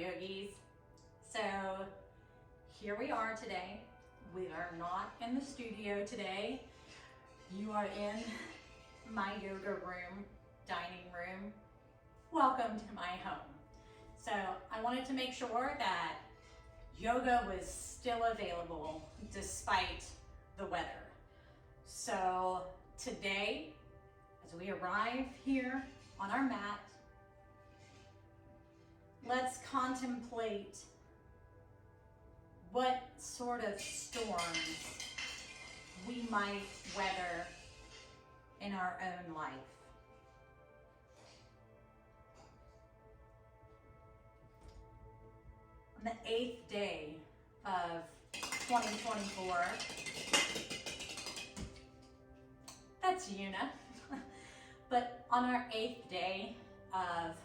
yogis. So here we are today. We are not in the studio today. You are in my yoga room, dining room. Welcome to my home. So I wanted to make sure that yoga was still available despite the weather. So today, as we arrive here on our mat, let's contemplate what sort of storms we might weather in our own life. On the 8th day of 2024, that's Una, but on our 8th day of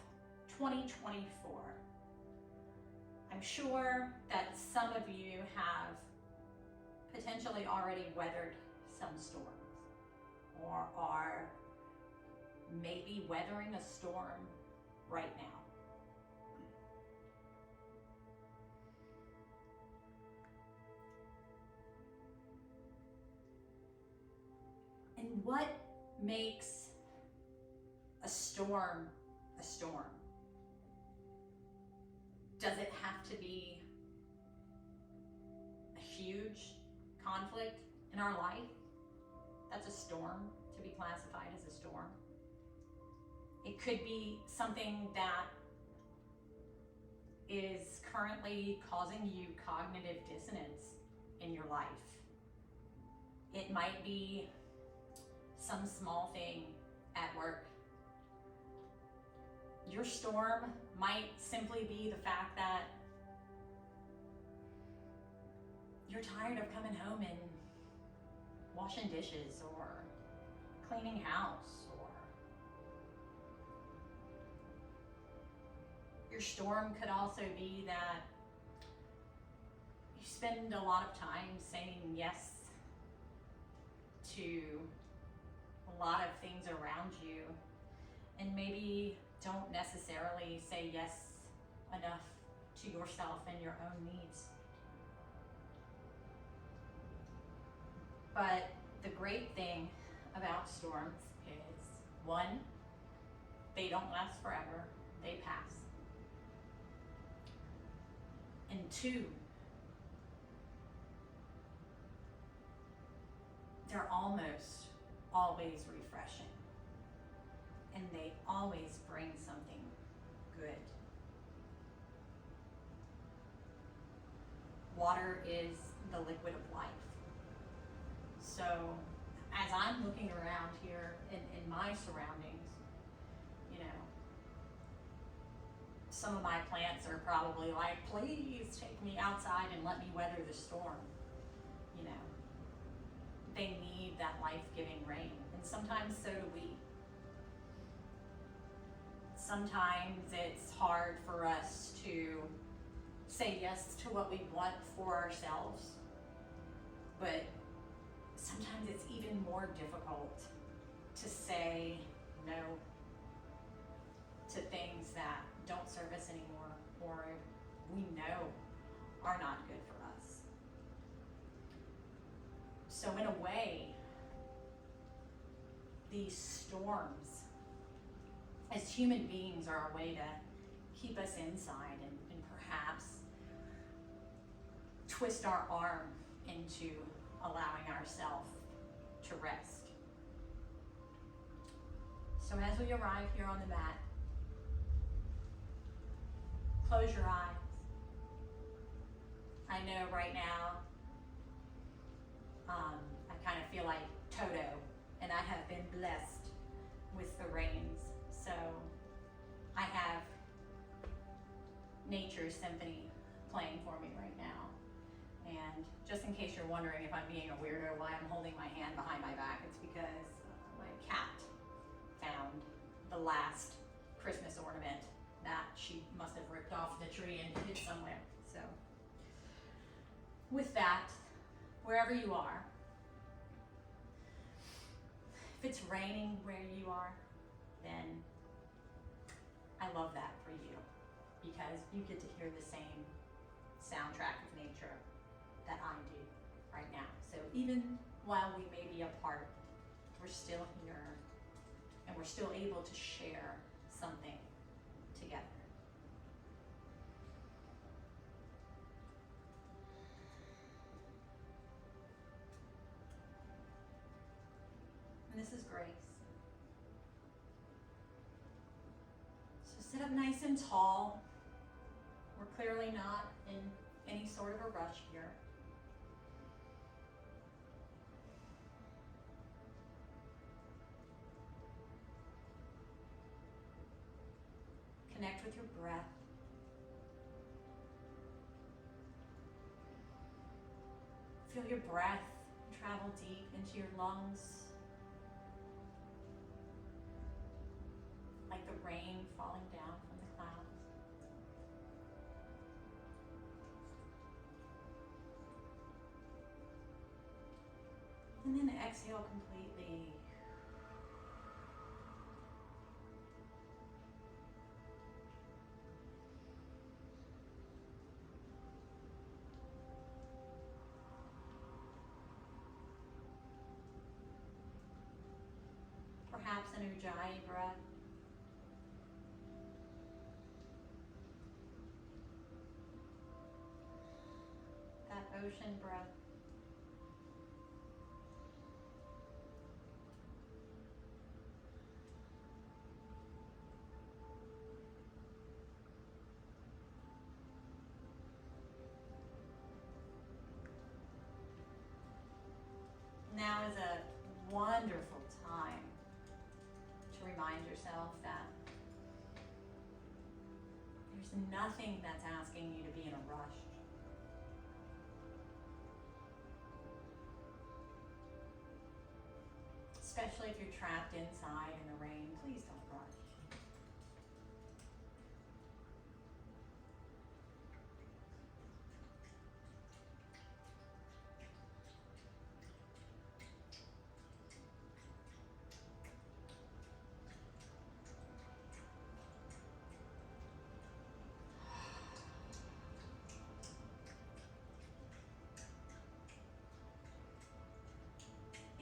2024, I'm sure that some of you have potentially already weathered some storms or are maybe weathering a storm right now. And what makes a storm a storm? Does it have to be a huge conflict in our life? That's a storm, to be classified as a storm. It could be something that is currently causing you cognitive dissonance in your life. It might be some small thing at work. Your storm might simply be the fact that you're tired of coming home and washing dishes or cleaning house, or your storm could also be that you spend a lot of time saying yes to a lot of things around you and maybe don't necessarily say yes enough to yourself and your own needs. But the great thing about storms is, one, they don't last forever, they pass. And two, they're almost always refreshing. And they always bring something good. Water is the liquid of life. So as I'm looking around here in my surroundings, you know, some of my plants are probably like, please take me outside and let me weather the storm. You know, they need that life-giving rain, and sometimes so do we. Sometimes it's hard for us to say yes to what we want for ourselves, but sometimes it's even more difficult to say no to things that don't serve us anymore or we know are not good for us. So in a way, these storms as human beings are a way to keep us inside and perhaps twist our arm into allowing ourselves to rest. So as we arrive here on the mat, close your eyes. I know right now, I kind of feel like Toto, and I have been blessed with the rains. So I have Nature's Symphony playing for me right now. And just in case you're wondering if I'm being a weirdo why I'm holding my hand behind my back, it's because my cat found the last Christmas ornament that she must have ripped off the tree and hid somewhere. So with that, wherever you are, if it's raining where you are, then I love that for you. because you get to hear the same soundtrack of nature that I do right now. So even while we may be apart, we're still here and we're still able to share something together. And this is grace. So sit up nice and tall. We're clearly not in any sort of a rush here. Connect with your breath. Feel your breath travel deep into your lungs, like the rain falling down from the clouds. And then exhale completely. Perhaps an ujjayi breath. That ocean breath. Now is a wonderful time to remind yourself that there's nothing that's asking you to be in a rush. Especially if you're trapped inside in the rain, please don't rush.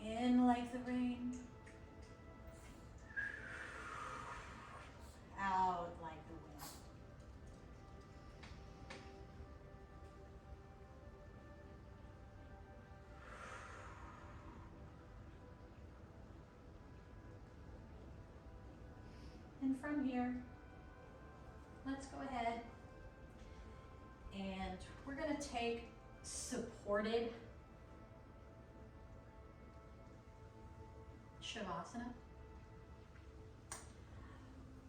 In like the rain, out like the wind. And from here, let's go ahead and we're going to take supported Shavasana.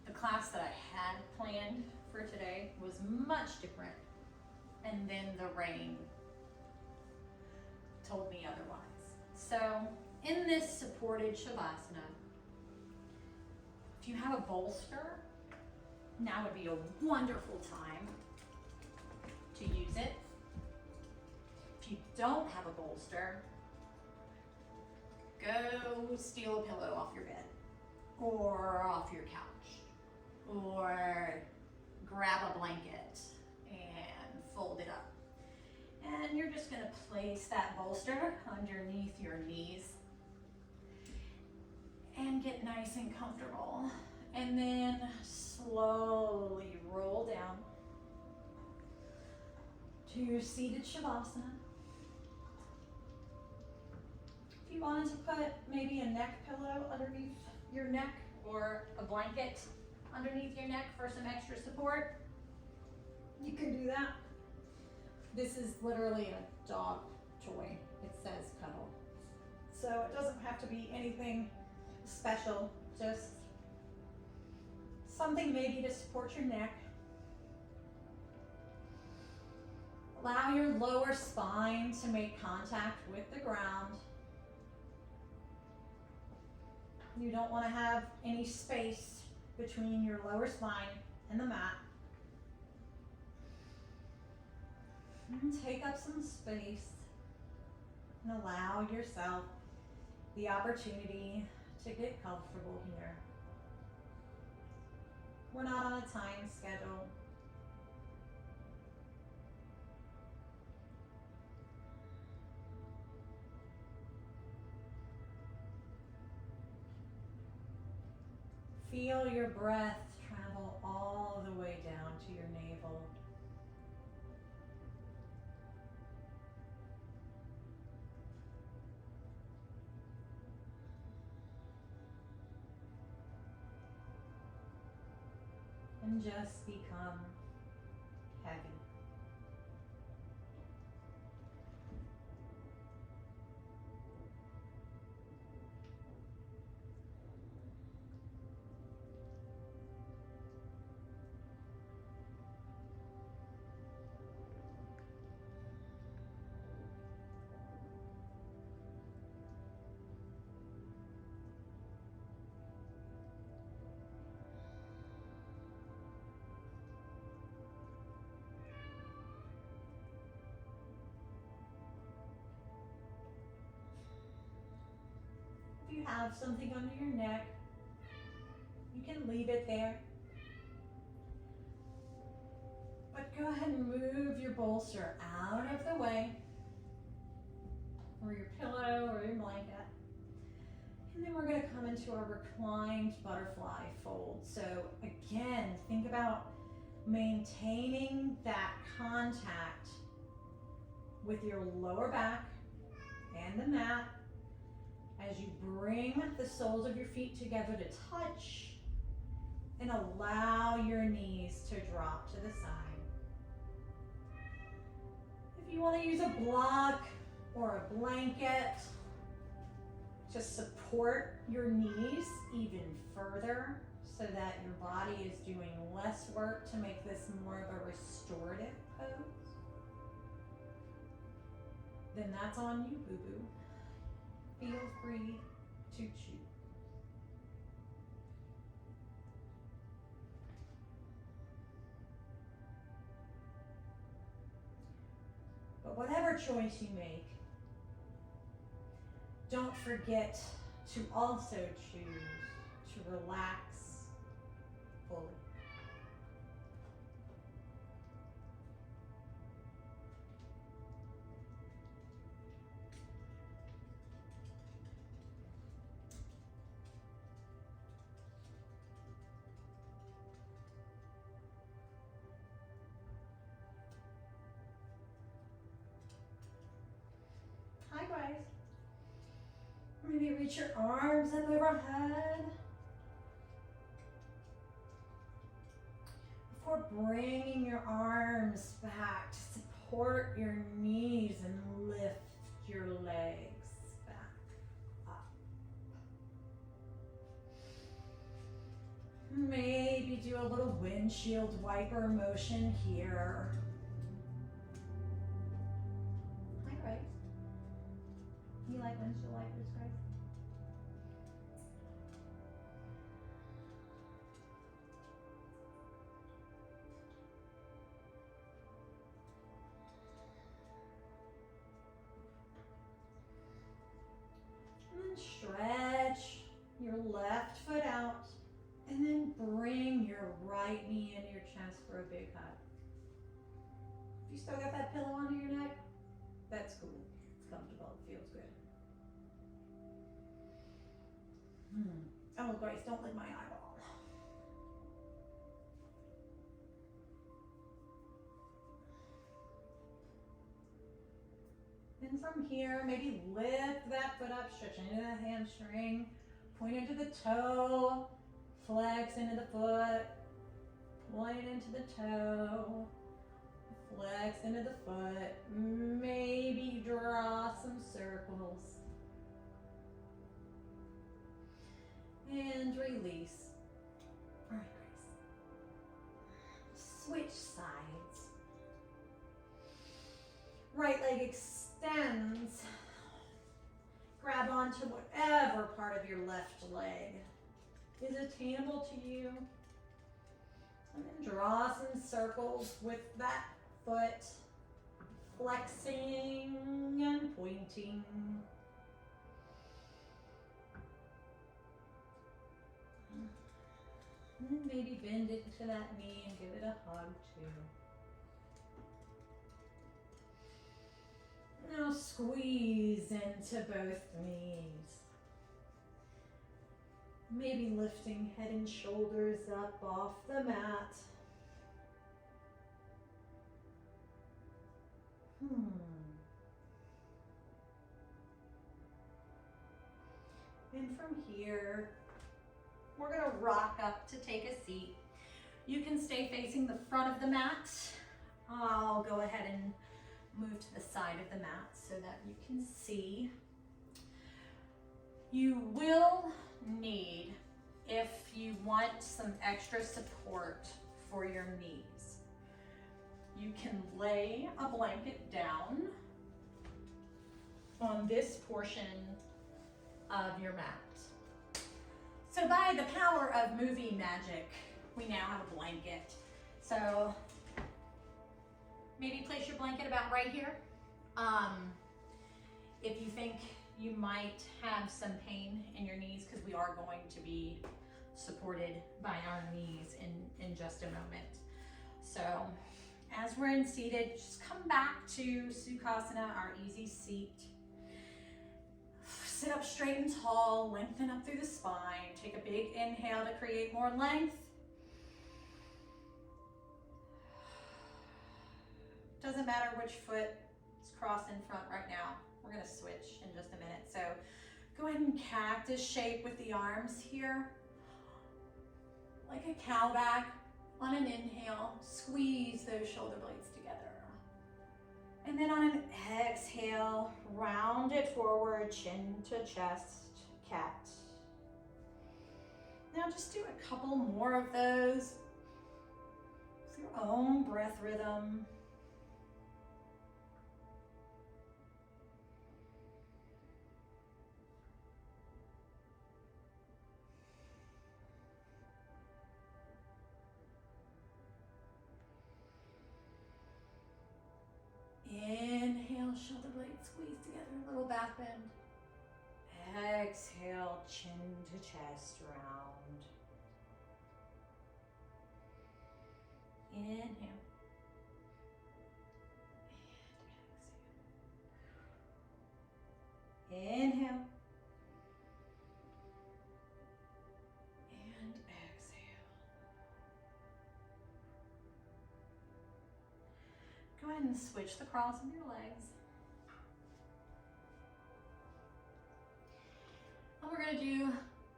The class that I had planned for today was much different, and then the rain told me otherwise. So in this supported Shavasana, if you have a bolster, now would be a wonderful time to use it. If you don't have a bolster, go steal a pillow off your bed or off your couch, or grab a blanket and fold it up. And you're just gonna place that bolster underneath your knees and get nice and comfortable. And then slowly roll down to your seated Shavasana. If you wanted to put maybe a neck pillow underneath your neck or a blanket underneath your neck for some extra support, you can do that. This is literally a dog toy. It says cuddle. So it doesn't have to be anything special, just something maybe to support your neck. Allow your lower spine to make contact with the ground. You don't want to have any space between your lower spine and the mat. And take up some space and allow yourself the opportunity to get comfortable here. We're not on a time schedule. feel your breath travel all the way down to your navel. And just become heavy. If you have something under your neck, you can leave it there. But go ahead and move your bolster out of the way, or your pillow or your blanket. And then we're going to come into our reclined butterfly fold. So again, think about maintaining that contact with your lower back and the mat as you bring the soles of your feet together to touch and allow your knees to drop to the side. If you want to use a block or a blanket to support your knees even further so that your body is doing less work to make this more of a restorative pose, then that's on you, boo-boo. Feel free to choose. But whatever choice you make, don't forget to also choose to relax fully. Hi guys. Maybe reach your arms up overhead. Before bringing your arms back to support your knees and lift your legs back up. Maybe do a little windshield wiper motion here. Hi, Grace. You like windshield wipers, Grace? And then stretch your left foot out, and then bring your right knee into your chest for a big hug. If you still got that pillow under your neck, that's cool. It's comfortable, it feels good. Oh, Grace, don't lick my eyeball. And from here, maybe lift that foot up, stretch into the hamstring, point into the toe, flex into the foot, point into the toe, flex into the foot, maybe draw some circles. And release. All right, Grace. Switch sides. Right leg extends. Grab onto whatever part of your left leg is attainable to you. And then draw some circles with that foot, flexing and pointing. And maybe bend it to that knee and give it a hug too. Now squeeze into both knees. Maybe lifting head and shoulders up off the mat. And from here, we're gonna rock up to take a seat. You can stay facing the front of the mat. I'll go ahead and move to the side of the mat so that you can see. You will need, if you want some extra support for your knees, you can lay a blanket down on this portion of your mat. So by the power of movie magic, we now have a blanket. So maybe place your blanket about right here. If you think you might have some pain in your knees, because we are going to be supported by our knees in just a moment. So as we're in seated, just come back to Sukhasana, our easy seat. Sit up straight and tall, lengthen up through the spine. Take a big inhale to create more length. Doesn't matter which foot is crossed in front right now. We're gonna switch in just a minute. So go ahead and cactus shape with the arms here. Like a cow back on an inhale, squeeze those shoulder blades together. And then on an exhale, round it forward, chin to chest, cat. Now just do a couple more of those with your own breath rhythm. Inhale, shoulder blades squeeze together, little back bend. Exhale, chin to chest, round. Inhale. And exhale. Inhale. And exhale. Go ahead and switch the cross of your legs. And we're going to do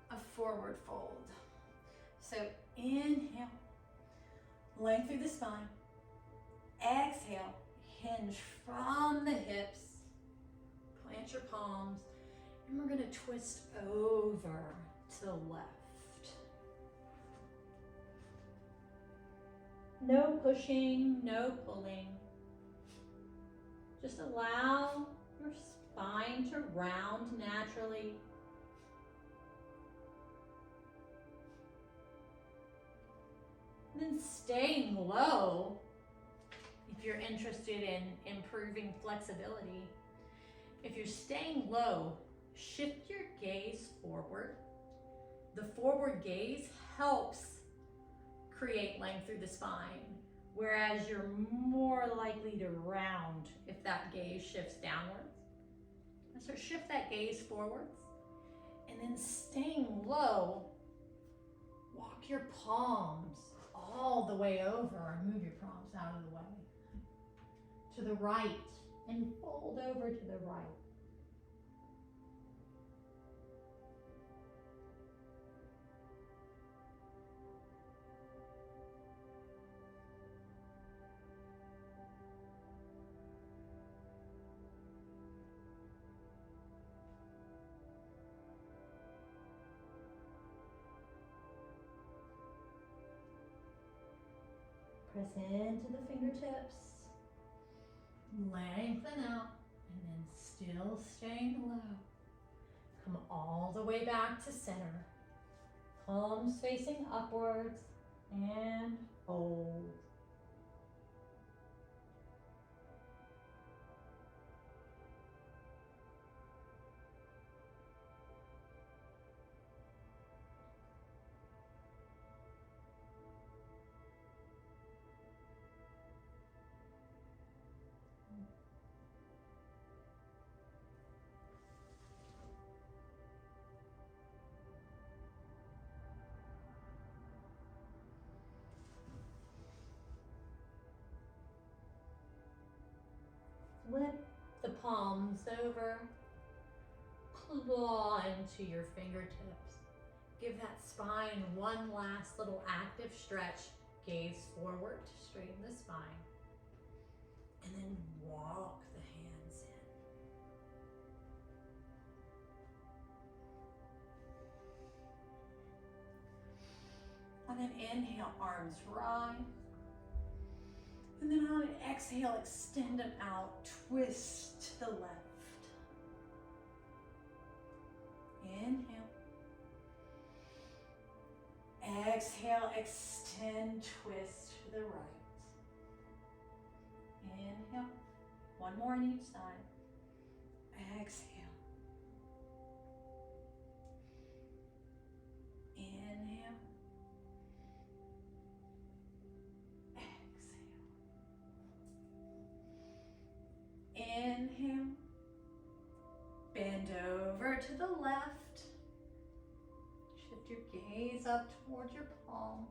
a forward fold. So inhale, length through the spine. Exhale, hinge from the hips. Plant your palms. And we're going to twist over to the left. No pushing, no pulling. Just allow your spine to round naturally. And then staying low, if you're interested in improving flexibility, if you're staying low, shift your gaze forward. The forward gaze helps create length through the spine, whereas you're more likely to round if that gaze shifts downwards. So shift that gaze forwards, and then staying low, walk your palms all the way over and move your palms out of the way. To the right, and fold over to the right. Press into the fingertips, lengthen out, and then still staying low. Come all the way back to center. Palms facing upwards, and hold. Flip the palms over. Claw into your fingertips. Give that spine one last little active stretch. Gaze forward to straighten the spine. And then walk the hands in. And then inhale, arms rise. And then on an exhale, extend them out, twist to the left. Inhale. Exhale, extend, twist to the right. Inhale. One more on each side. Exhale. Inhale. Exhale. Inhale. Bend over to the left. Shift your gaze up towards your palm.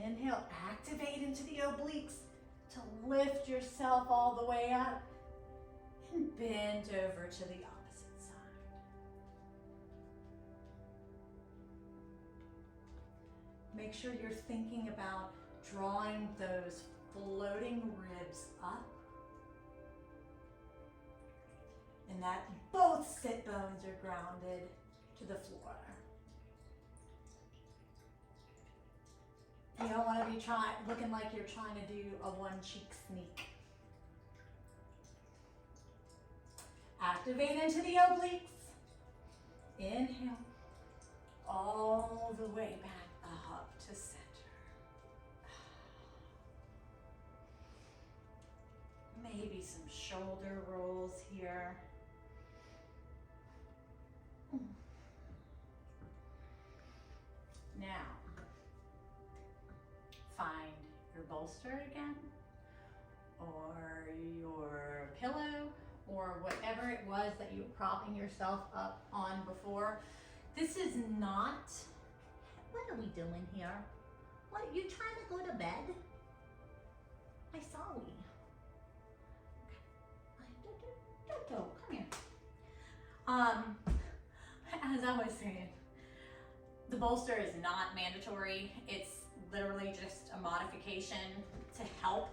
Inhale, activate into the obliques to lift yourself all the way up and bend over to the opposite side. Make sure you're thinking about drawing those floating ribs up and that both sit bones are grounded to the floor. You don't want to be looking like you're trying to do a one cheek sneak. Activate into the obliques. Inhale. All the way back up to center. Maybe some shoulder rolls here. Now, find your bolster again, or your pillow, or whatever it was that you were propping yourself up on before. This is not, what are we doing here? What, are you trying to go to bed? I saw we. Dodo, come here. As I was saying, the bolster is not mandatory. It's literally just a modification to help.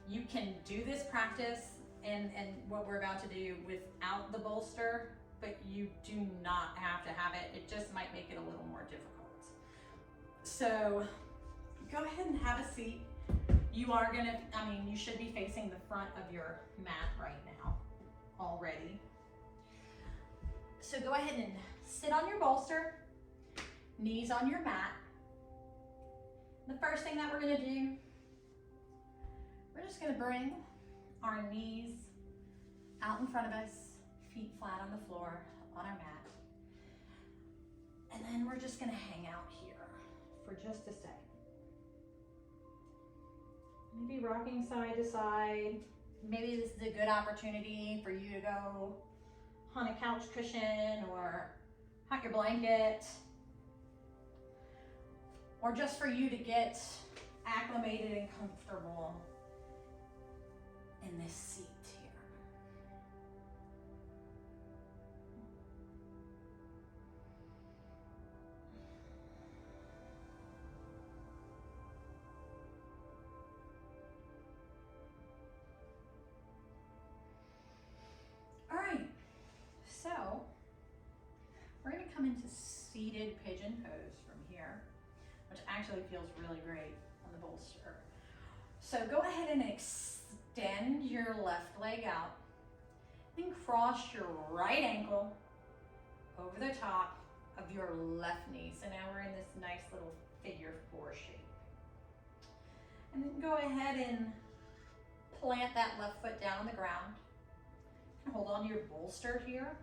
You can do this practice and what we're about to do without the bolster, but you do not have to have it. It just might make it a little more difficult. So go ahead and have a seat. You are gonna, you should be facing the front of your mat right now already. So go ahead and sit on your bolster, knees on your mat. The first thing that we're gonna do, we're just gonna bring our knees out in front of us, feet flat on the floor, on our mat. And then we're just gonna hang out here for just a second. Maybe rocking side to side. Maybe this is a good opportunity for you to go on a couch cushion or hot your blanket, or just for you to get acclimated and comfortable in this seat here. All right, so we're gonna come into seated pigeon pose from here, which actually feels really great on the bolster. So go ahead and extend your left leg out, then cross your right ankle over the top of your left knee. So now we're in this nice little figure 4 shape. And then go ahead and plant that left foot down on the ground. And hold on to your bolster here.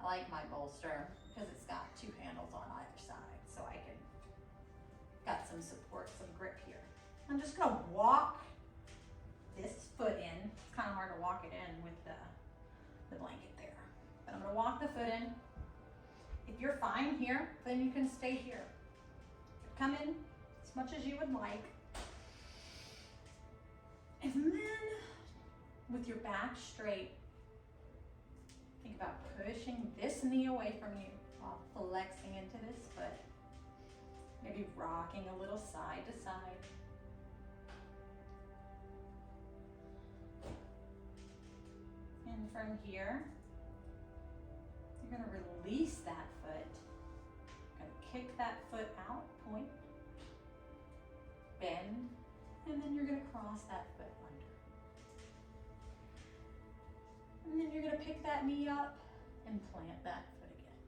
I like my bolster because it's got 2 handles on either side, so I can, got some support, some grip here. I'm just gonna walk this foot in. It's kind of hard to walk it in with the blanket there. But I'm gonna walk the foot in, If you're fine here, then you can stay here. Come in as much as you would like. And then with your back straight, think about pushing this knee away from you while flexing into this foot. Maybe rocking a little side to side. And from here, you're going to release that foot. You're going to kick that foot out, point, bend, and then you're going to cross that foot under. And then you're going to pick that knee up and plant that foot again.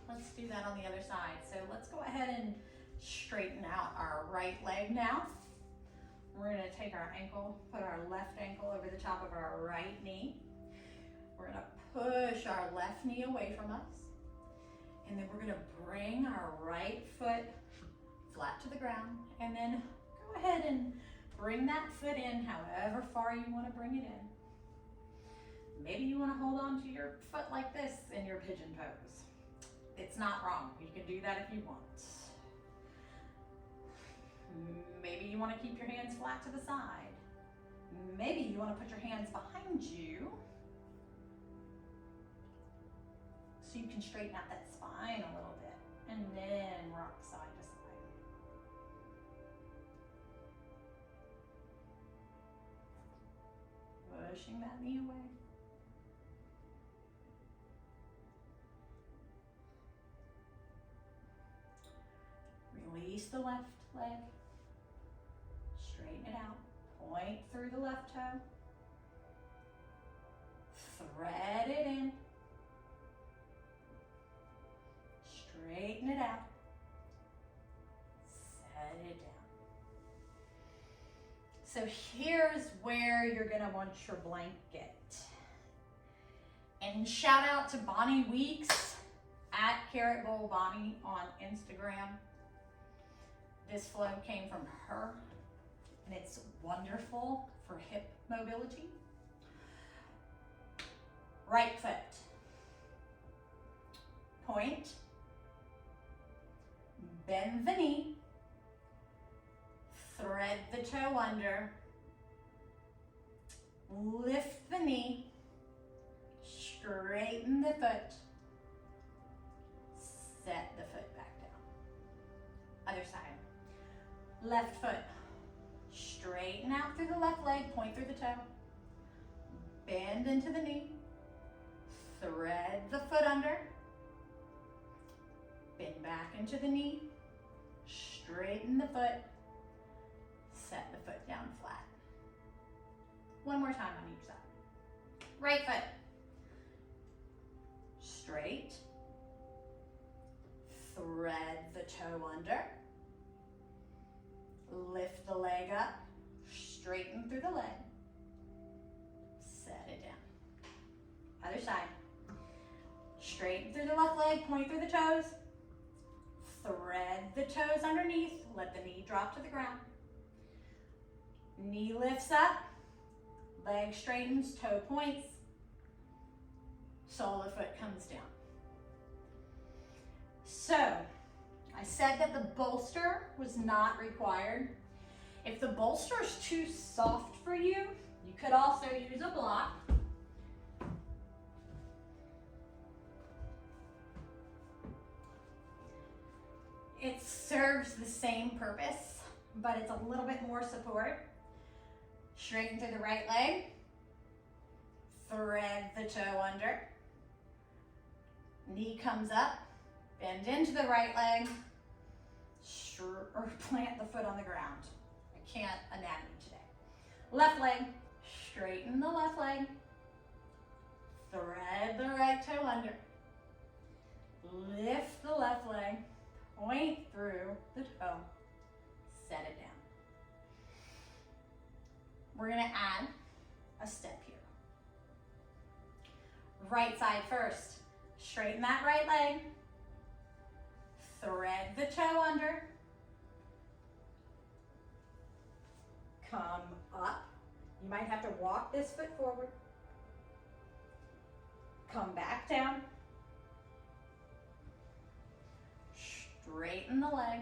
Let's do that on the other side. So let's go ahead and straighten out our right leg now. We're going to take our ankle, put our left ankle over the top of our right knee. We're going to push our left knee away from us. And then we're going to bring our right foot flat to the ground. And then go ahead and bring that foot in however far you want to bring it in. Maybe you want to hold on to your foot like this in your pigeon pose. It's not wrong. You can do that if you want. Maybe you want to keep your hands flat to the side. Maybe you want to put your hands behind you so you can straighten out that spine a little bit and then rock side to side. Pushing that knee away. Release the left leg. Straighten it out. Point through the left toe. Thread it in. Straighten it out. Set it down. So here's where you're gonna want your blanket. And shout out to Bonnie Weeks at Carrot Bowl Bonnie on Instagram. This flow came from her, and it's wonderful for hip mobility. Right foot. Point. Bend the knee. Thread the toe under. Lift the knee. Straighten the foot. Set the foot back down. Other side. Left foot. Straighten out through the left leg, point through the toe. Bend into the knee. Thread the foot under. Bend back into the knee. Straighten the foot. Set the foot down flat. One more time on each side. Right foot. Straight. Thread the toe under. Lift the leg up, straighten through the leg, set it down. Other side. Straighten through the left leg, point through the toes, thread the toes underneath, let the knee drop to the ground. Knee lifts up, leg straightens, toe points, sole of foot comes down. So, I said that the bolster was not required. If the bolster is too soft for you, you could also use a block. It serves the same purpose, but it's a little bit more support. Straighten through the right leg. Thread the toe under. Knee comes up. Bend into the right leg, or plant the foot on the ground. I can't anatomy today. Left leg, straighten the left leg, thread the right toe under, lift the left leg, point through the toe, set it down. We're gonna add a step here. Right side first, straighten that right leg, thread the toe under, come up. You might have to walk this foot forward. Come back down. Straighten the leg,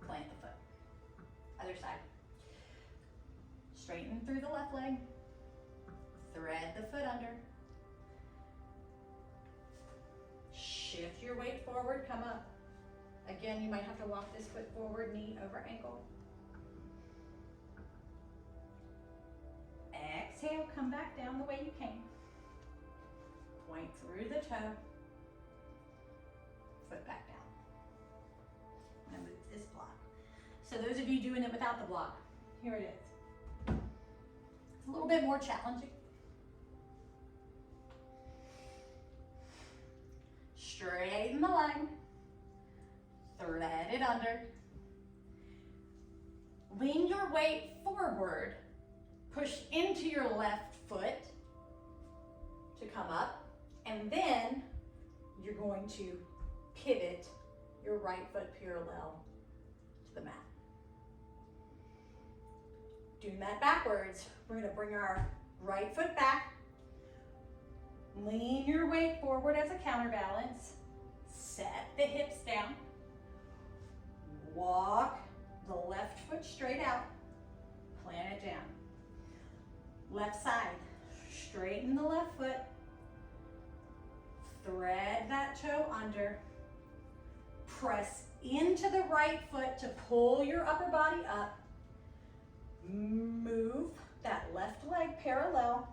plant the foot. Other side. Straighten through the left leg, thread the foot under. Shift your weight forward, come up. Again, you might have to walk this foot forward, knee over ankle. Exhale, come back down the way you came. Point through the toe. Foot back down. I'm gonna move this block. So those of you doing it without the block, here it is. It's a little bit more challenging. Straighten the leg. Thread it under. Lean your weight forward. Push into your left foot to come up, and then you're going to pivot your right foot parallel to the mat. Doing that backwards, we're going to bring our right foot back, lean your weight forward as a counterbalance, set the hips down, walk the left foot straight out, plant it down. Left side, straighten the left foot, thread that toe under, press into the right foot to pull your upper body up, move that left leg parallel,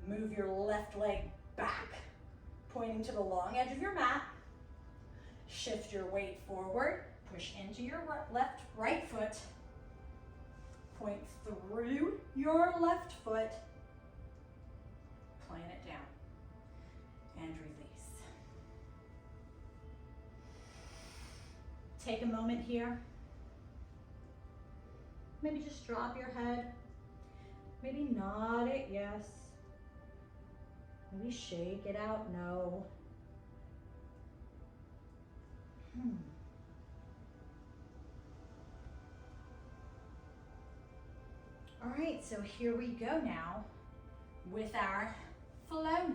move your left leg back, pointing to the long edge of your mat, shift your weight forward, push into your right foot, point through your left foot, plant it down, and release. Take a moment here. Maybe just drop your head. Maybe nod it, yes. Maybe shake it out, no. All right, so here we go now with our flow now.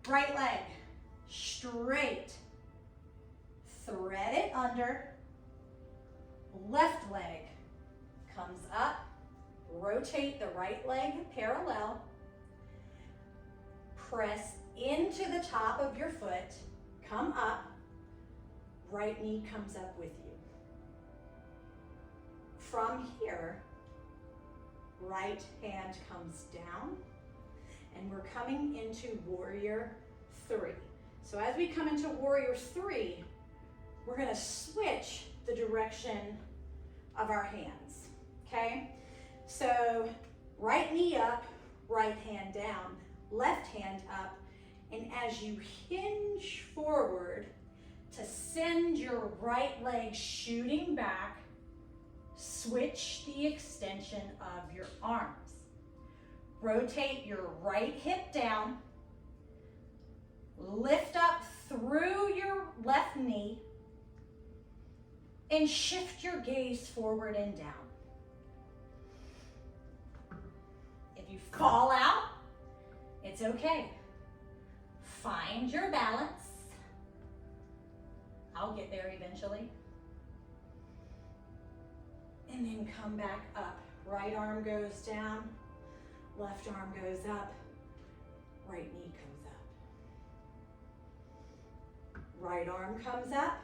Right leg, straight, thread it under, left leg comes up, rotate the right leg parallel, press into the top of your foot, come up, right knee comes up with you. From here, right hand comes down, and we're coming into warrior 3. So as we come into warrior 3, we're gonna switch the direction of our hands, okay? So right knee up, right hand down, left hand up, and as you hinge forward to send your right leg shooting back, switch the extension of your arms. Rotate your right hip down, lift up through your left knee, and shift your gaze forward and down. If you fall out, it's okay. Find your balance. I'll get there eventually. And then come back up. Right arm goes down, left arm goes up, right knee comes up. Right arm comes up.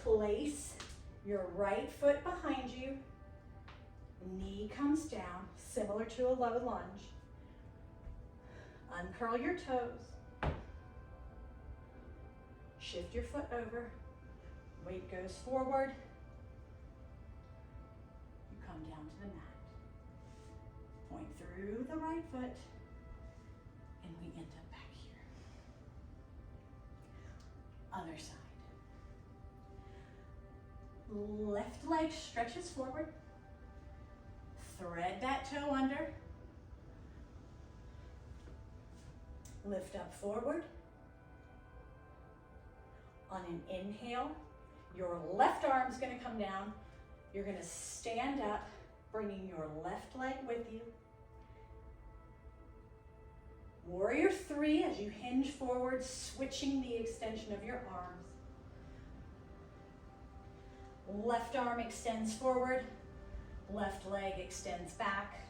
Place your right foot behind you. Knee comes down, similar to a low lunge. Uncurl your toes. Shift your foot over. Weight goes forward. You come down to the mat. Point through the right foot, and we end up back here. Other side. Left leg stretches forward. Thread that toe under. Lift up forward. On an inhale, your left arm's gonna come down. You're gonna stand up, bringing your left leg with you. Warrior 3 as you hinge forward, switching the extension of your arms. Left arm extends forward, left leg extends back,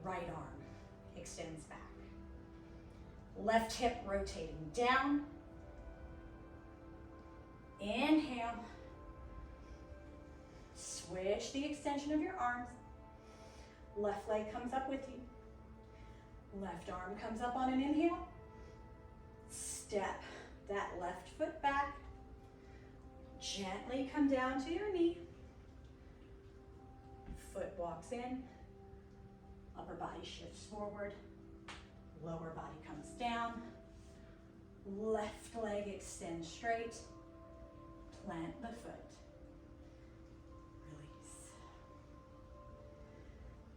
right arm extends back. Left hip rotating down. Inhale. Switch the extension of your arms. Left leg comes up with you. Left arm comes up on an inhale. Step that left foot back. Gently come down to your knee. Foot walks in. Upper body shifts forward. Lower body comes down. Left leg extends straight. Plant the foot. Release.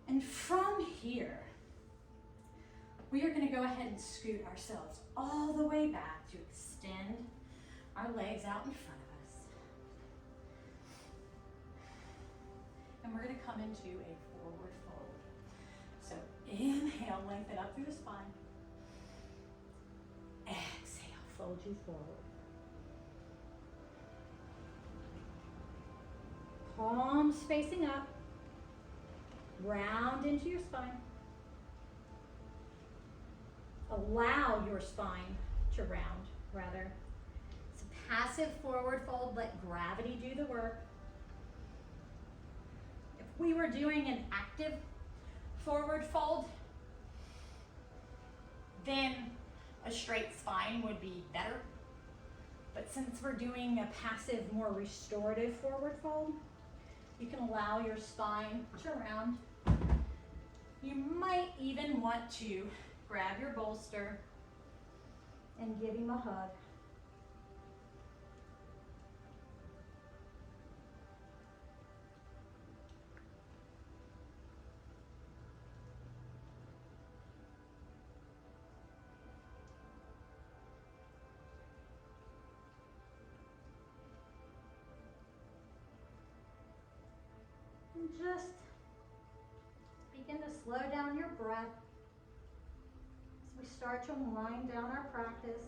And from here, we are going to go ahead and scoot ourselves all the way back to extend our legs out in front of us. And we're going to come into a forward fold. So inhale, lengthen up through the spine. Exhale, fold you forward. Palms facing up. Round into your spine. Allow your spine to round, rather. It's a passive forward fold. Let gravity do the work. If we were doing an active forward fold, then a straight spine would be better. But since we're doing a passive, more restorative forward fold, you can allow your spine to round. You might even want to grab your bolster and give him a hug. And just begin to slow down your breath as we start to wind down our practice.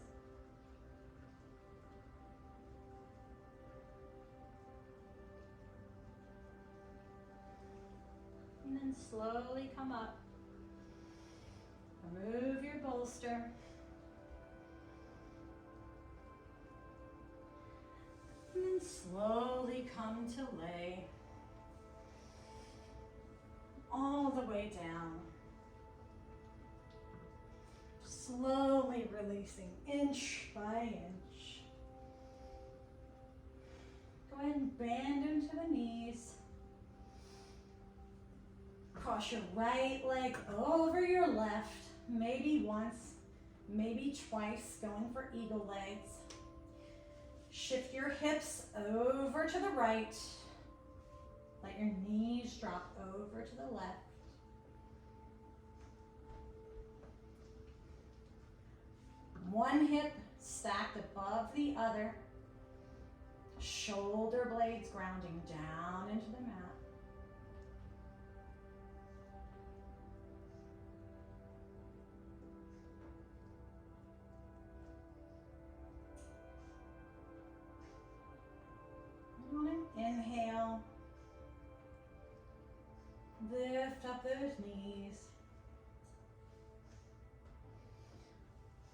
And then slowly come up. Remove your bolster. And then slowly come to lay. All the way down. Slowly releasing inch by inch. Go ahead and bend into the knees. Cross your right leg over your left, maybe once, maybe twice, going for eagle legs. Shift your hips over to the right. Let your knees drop over to the left. One hip stacked above the other. Shoulder blades grounding down into the mat. On an inhale, lift up those knees.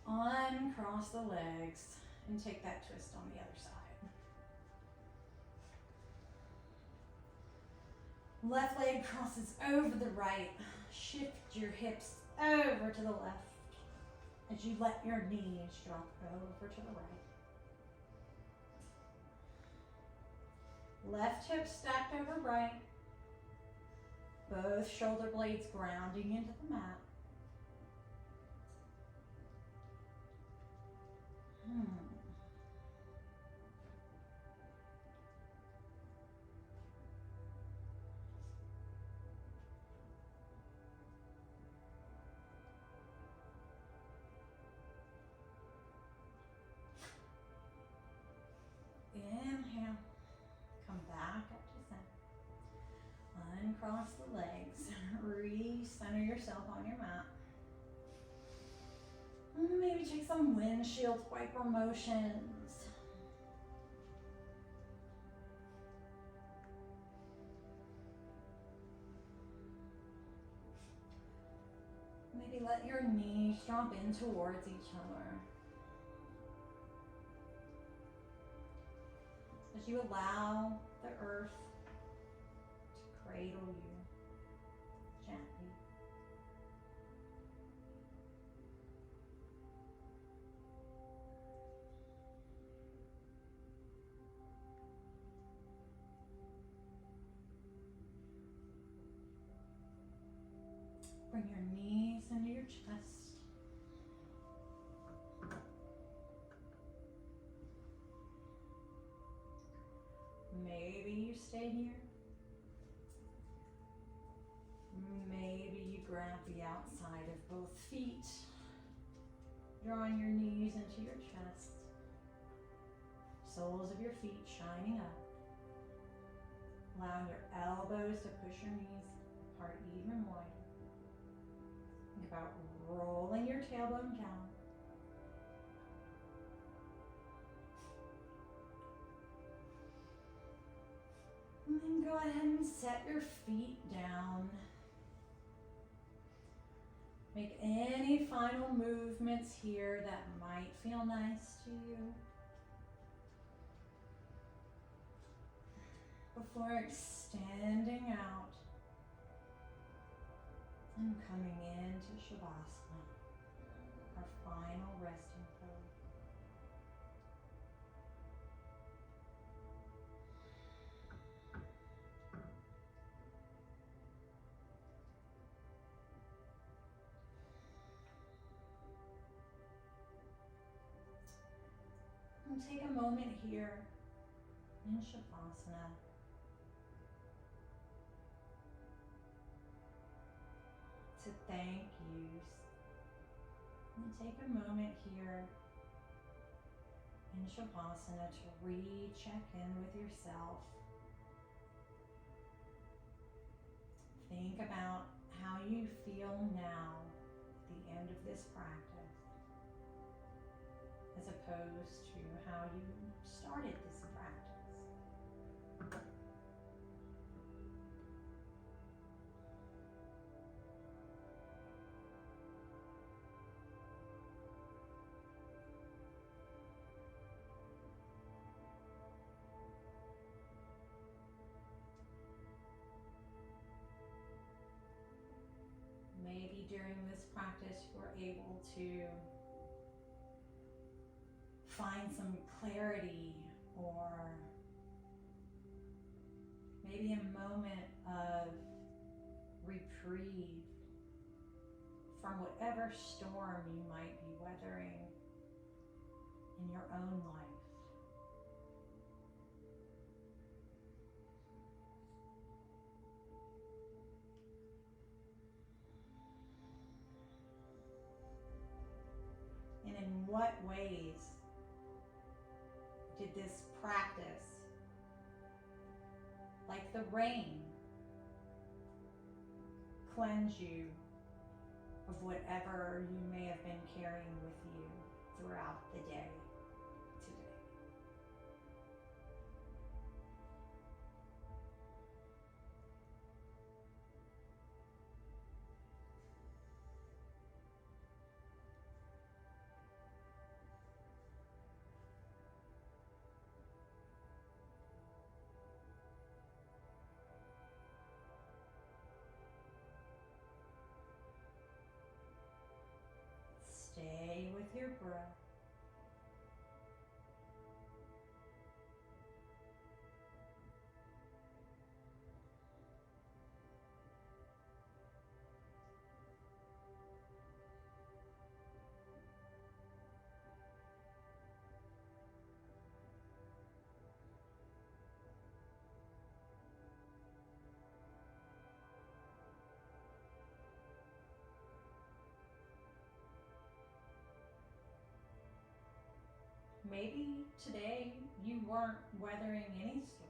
Uncross the legs and take that twist on the other side. Left leg crosses over the right. Shift your hips over to the left as you let your knees drop over to the right. Left hip stacked over right. Both shoulder blades grounding into the mat. Inhale. Come back up to center. Uncross the legs. Recenter yourself on your mat. Maybe take some windshield wiper motions. Maybe let your knees drop in towards each other. As you allow the earth to cradle you gently. Bring your knees into your chest. Maybe you stay here. Maybe you grab the outside of both feet, drawing your knees into your chest. Soles of your feet shining up. Allowing your elbows to push your knees apart even wider. Think about rolling your tailbone down. And then go ahead and set your feet down. Make any final movements here that might feel nice to you. Before extending out and coming into Shavasana, our final resting pose. And take a moment here in Shavasana to thank you. And take a moment here in Shavasana to re-check in with yourself. Think about how you feel now at the end of this practice, as opposed to how you started this practice. Maybe during this practice you were able to find some clarity, or maybe a moment of reprieve from whatever storm you might be weathering in your own life. And in what ways did this practice, like the rain, cleanse you of whatever you may have been carrying with you throughout the day today? Stay with your breath. Maybe today you weren't weathering any storm.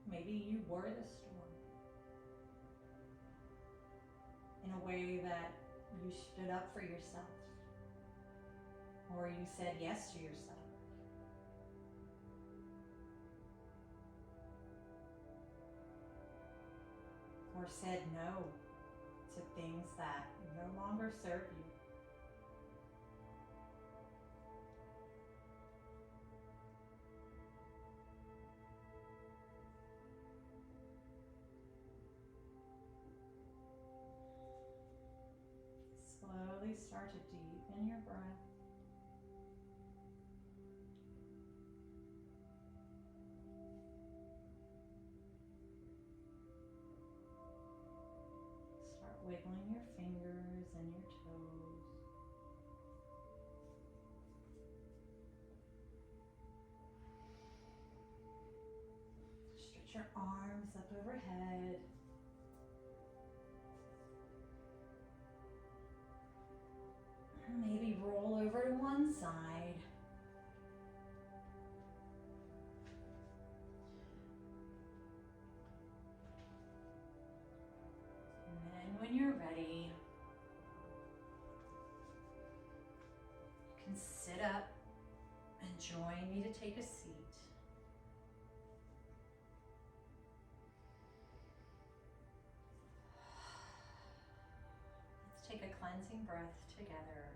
Maybe you were the storm in a way that You stood up for yourself. Or you said yes to yourself. Or said no to things that no longer serve you. Slowly start to deepen your breath. Start wiggling your fingers and your toes. Stretch your arms up overhead. Maybe roll over to one side. And then when you're ready, you can sit up and join me to take a seat. Let's take a cleansing breath together.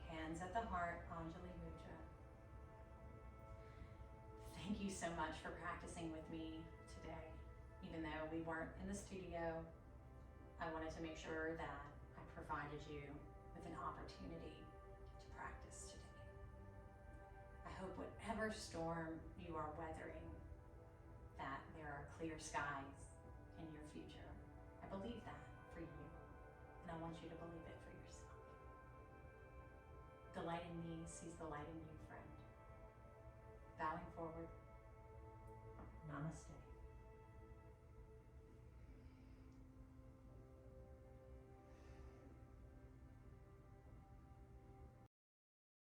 Hands at the heart, Anjali Mudra. Thank you so much for practicing with me today. Even though we weren't in the studio, I wanted to make sure that I provided you with an opportunity to practice today. I hope whatever storm you are weathering, that there are clear skies in your future. I believe that for you, and I want you to believe it for yourself. The light in me sees the light in you, friend. Bowing forward.